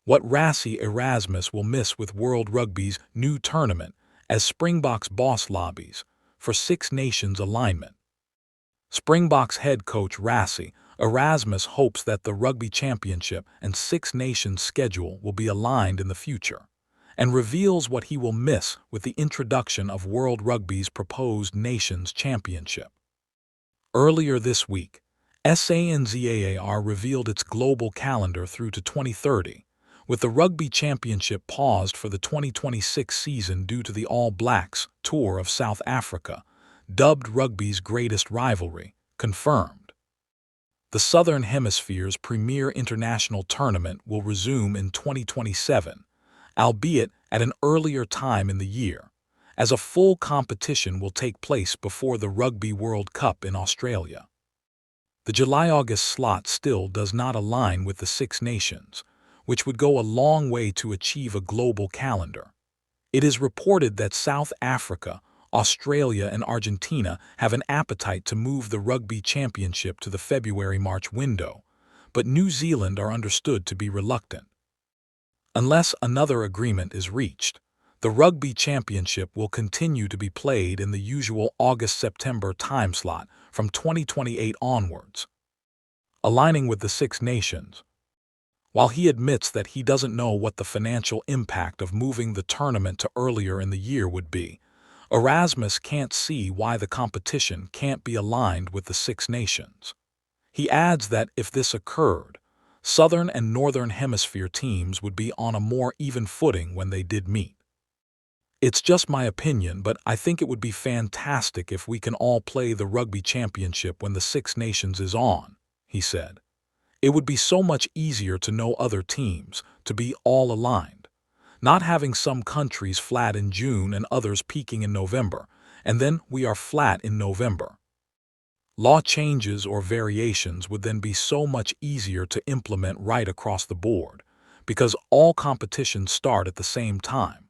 what Rassie Erasmus will miss with World Rugby's new tournament as Springboks boss lobbies for Six Nations alignment. Springboks head coach Rassie Erasmus hopes that the Rugby Championship and Six Nations schedule will be aligned in the future, and reveals what he will miss with the introduction of World Rugby's proposed Nations Championship. Earlier this week, SANZAAR revealed its global calendar through to 2030, with the Rugby Championship paused for the 2026 season due to the All Blacks Tour of South Africa, dubbed rugby's greatest rivalry, confirmed. The Southern Hemisphere's premier international tournament will resume in 2027, albeit at an earlier time in the year, as a full competition will take place before the Rugby World Cup in Australia. The July-August slot still does not align with the Six Nations, which would go a long way to achieve a global calendar. It is reported that South Africa, Australia, and Argentina have an appetite to move the Rugby Championship to the February-March window, but New Zealand are understood to be reluctant. Unless another agreement is reached, the Rugby Championship will continue to be played in the usual August-September time slot from 2028 onwards, aligning with the Six Nations. While he admits that he doesn't know what the financial impact of moving the tournament to earlier in the year would be, Erasmus can't see why the competition can't be aligned with the Six Nations. He adds that if this occurred, Southern and Northern Hemisphere teams would be on a more even footing when they did meet. It's just my opinion, but I think it would be fantastic if we can all play the Rugby Championship when the Six Nations is on, he said. It would be so much easier to know other teams, to be all aligned, not having some countries flat in June and others peaking in November, and then we are flat in November. Law changes or variations would then be so much easier to implement right across the board, because all competitions start at the same time.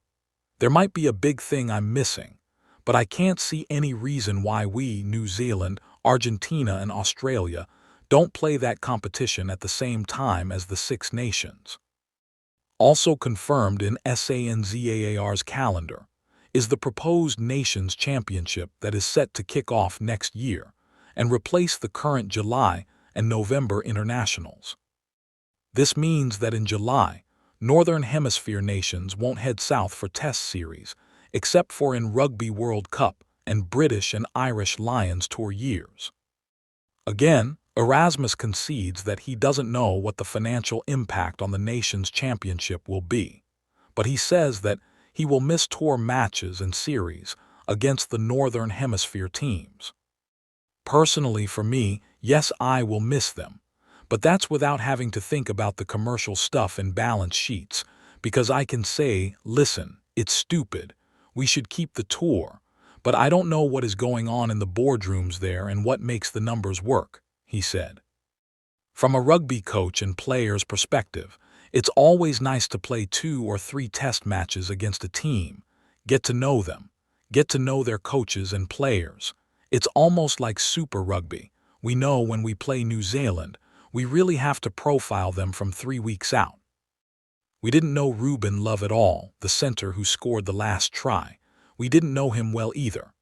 There might be a big thing I'm missing, but I can't see any reason why we, New Zealand, Argentina, and Australia, don't play that competition at the same time as the Six Nations. Also confirmed in SANZAAR's calendar is the proposed Nations Championship that is set to kick off next year and replace the current July and November internationals. This means that in July, Northern Hemisphere nations won't head south for Test series, except for in Rugby World Cup and British and Irish Lions Tour years. Again, Erasmus concedes that he doesn't know what the financial impact on the Nations Championship will be, but he says that he will miss tour matches and series against the Northern Hemisphere teams. Personally, for me, yes, I will miss them, but that's without having to think about the commercial stuff in balance sheets, because I can say, listen, it's stupid, we should keep the tour, but I don't know what is going on in the boardrooms there and what makes the numbers work, he said. From a rugby coach and player's perspective, it's always nice to play 2 or 3 test matches against a team, get to know them, get to know their coaches and players. It's almost like Super Rugby. We know when we play New Zealand, we really have to profile them from 3 weeks out. We didn't know Ruben Love at all, the center who scored the last try. We didn't know him well either.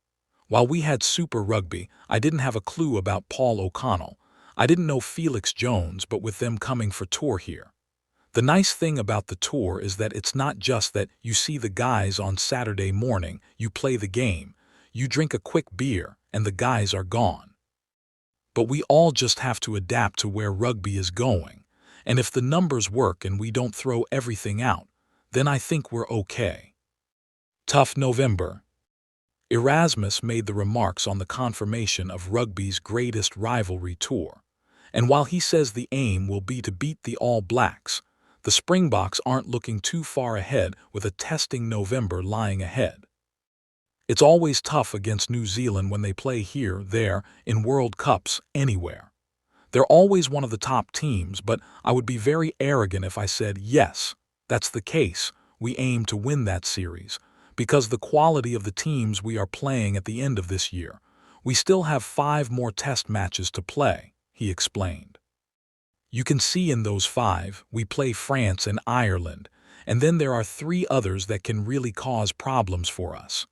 While we had Super Rugby, I didn't have a clue about Paul O'Connell. I didn't know Felix Jones, but with them coming for tour here. The nice thing about the tour is that it's not just that you see the guys on Saturday morning, you play the game, you drink a quick beer, and the guys are gone. But we all just have to adapt to where rugby is going, and if the numbers work and we don't throw everything out, then I think we're okay. Tough November. Erasmus made the remarks on the confirmation of rugby's greatest rivalry tour, and while he says the aim will be to beat the All Blacks, the Springboks aren't looking too far ahead with a testing November lying ahead. It's always tough against New Zealand when they play here, there, in World Cups, anywhere. They're always one of the top teams, but I would be very arrogant if I said, yes, that's the case, we aim to win that series, because the quality of the teams we are playing at the end of this year, we still have 5 more test matches to play, he explained. You can see in those 5, we play France and Ireland, and then there are 3 others that can really cause problems for us.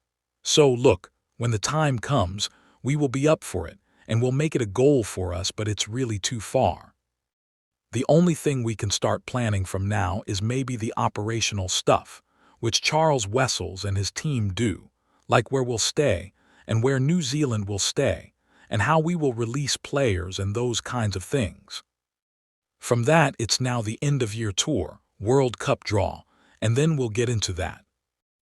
So look, when the time comes, we will be up for it, and we'll make it a goal for us, but it's really too far. The only thing we can start planning from now is maybe the operational stuff, which Charles Wessels and his team do, like where we'll stay, and where New Zealand will stay, and how we will release players and those kinds of things. From that, it's now the end-of-year tour, World Cup draw, and then we'll get into that.